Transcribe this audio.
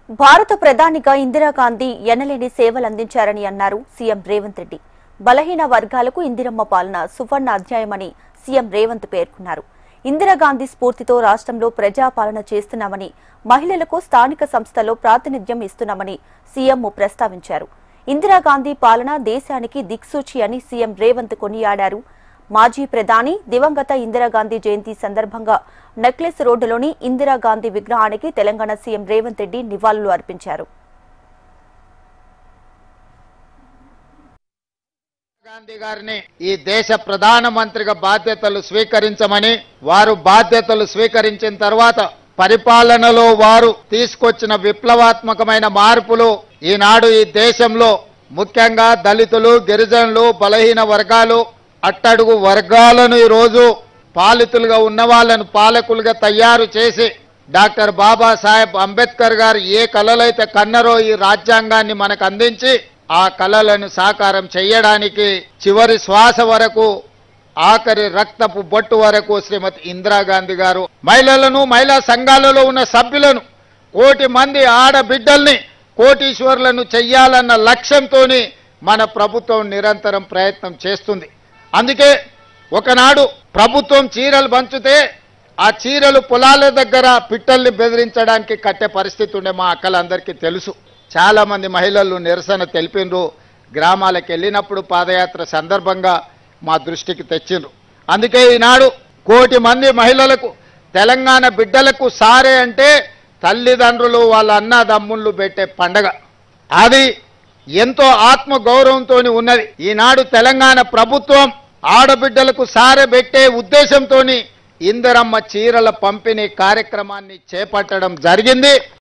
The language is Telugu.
భారత ప్రధానిగా ఇందిరాగాంధీ ఎనలేని సేవలు అందించారని అన్నారు సీఎం రేవంత్ రెడ్డి. బలహీన వర్గాలకు ఇందిరమ్మ పాలన సువర్ణ అధ్యాయమని సీఎం రేవంత్ పేర్కొన్నారు. ఇందిరాగాంధీ స్ఫూర్తితో రాష్ట్రంలో ప్రజాపాలన చేస్తున్నామని, మహిళలకు స్థానిక సంస్థల్లో ప్రాతినిధ్యం ఇస్తున్నామని సీఎం ప్రస్తావించారు. ఇందిరాగాంధీ పాలన దేశానికి దిక్సూచి అని సీఎం రేవంత్ కొనియాడారు. మాజీ ప్రధాని దివంగత ఇందిరాగాంధీ జయంతి సందర్భంగా నెక్లెస్ రోడ్డులోని ఇందిరాగాంధీ విగ్రహానికి తెలంగాణ సీఎం రేవంత్ రెడ్డి నివాళులు అర్పించారు. గాంధీ గారిని ఈ దేశ ప్రధానమంత్రిగా బాధ్యతలు స్వీకరించమని, వారు బాధ్యతలు స్వీకరించిన తర్వాత పరిపాలనలో వారు తీసుకొచ్చిన విప్లవాత్మకమైన మార్పులు ఈనాడు ఈ దేశంలో ముఖ్యంగా దళితులు, గిరిజనులు, బలహీన వర్గాలు, అట్టడుగు వర్గాలను ఈరోజు పాలితులుగా ఉన్న వాళ్ళను పాలకులుగా తయారు చేసి డాక్టర్ బాబాసాహెబ్ అంబేద్కర్ గారు ఏ కలలైతే కన్నరో ఈ రాజ్యాంగాన్ని మనకు అందించి ఆ కలలను సాకారం చేయడానికి చివరి శ్వాస వరకు, ఆఖరి రక్తపు బొట్టు వరకు శ్రీమతి ఇందిరాగాంధీ గారు మహిళలను, మహిళా సంఘాలలో ఉన్న సభ్యులను, కోటి మంది ఆడబిడ్డల్ని కోటీశ్వరులను చెయ్యాలన్న లక్ష్యంతో మన ప్రభుత్వం నిరంతరం ప్రయత్నం చేస్తుంది. అందుకే ఒకనాడు ప్రభుత్వం చీరలు పంచితే ఆ చీరలు పొలాల దగ్గర పిట్టల్ని బెదిరించడానికి కట్టే పరిస్థితి ఉండే మా అక్కలందరికీ తెలుసు. చాలా మంది మహిళలు నిరసన తెలిపినరు. గ్రామాలకు వెళ్ళినప్పుడు పాదయాత్ర సందర్భంగా మా దృష్టికి తెచ్చిండ్రు. అందుకే ఈనాడు కోటి మంది మహిళలకు, తెలంగాణ బిడ్డలకు సారే అంటే తల్లిదండ్రులు వాళ్ళ అన్నదమ్ముళ్ళు పెట్టే పండగ. అది ఎంతో ఆత్మ గౌరవంతో ఉన్నది. ఈనాడు తెలంగాణ ప్రభుత్వం ఆడబిడ్డలకు సారె పెట్టే ఉద్దేశంతో ఇందిరమ్మ చీరల పంపిణీ కార్యక్రమాన్ని చేపట్టడం జరిగింది.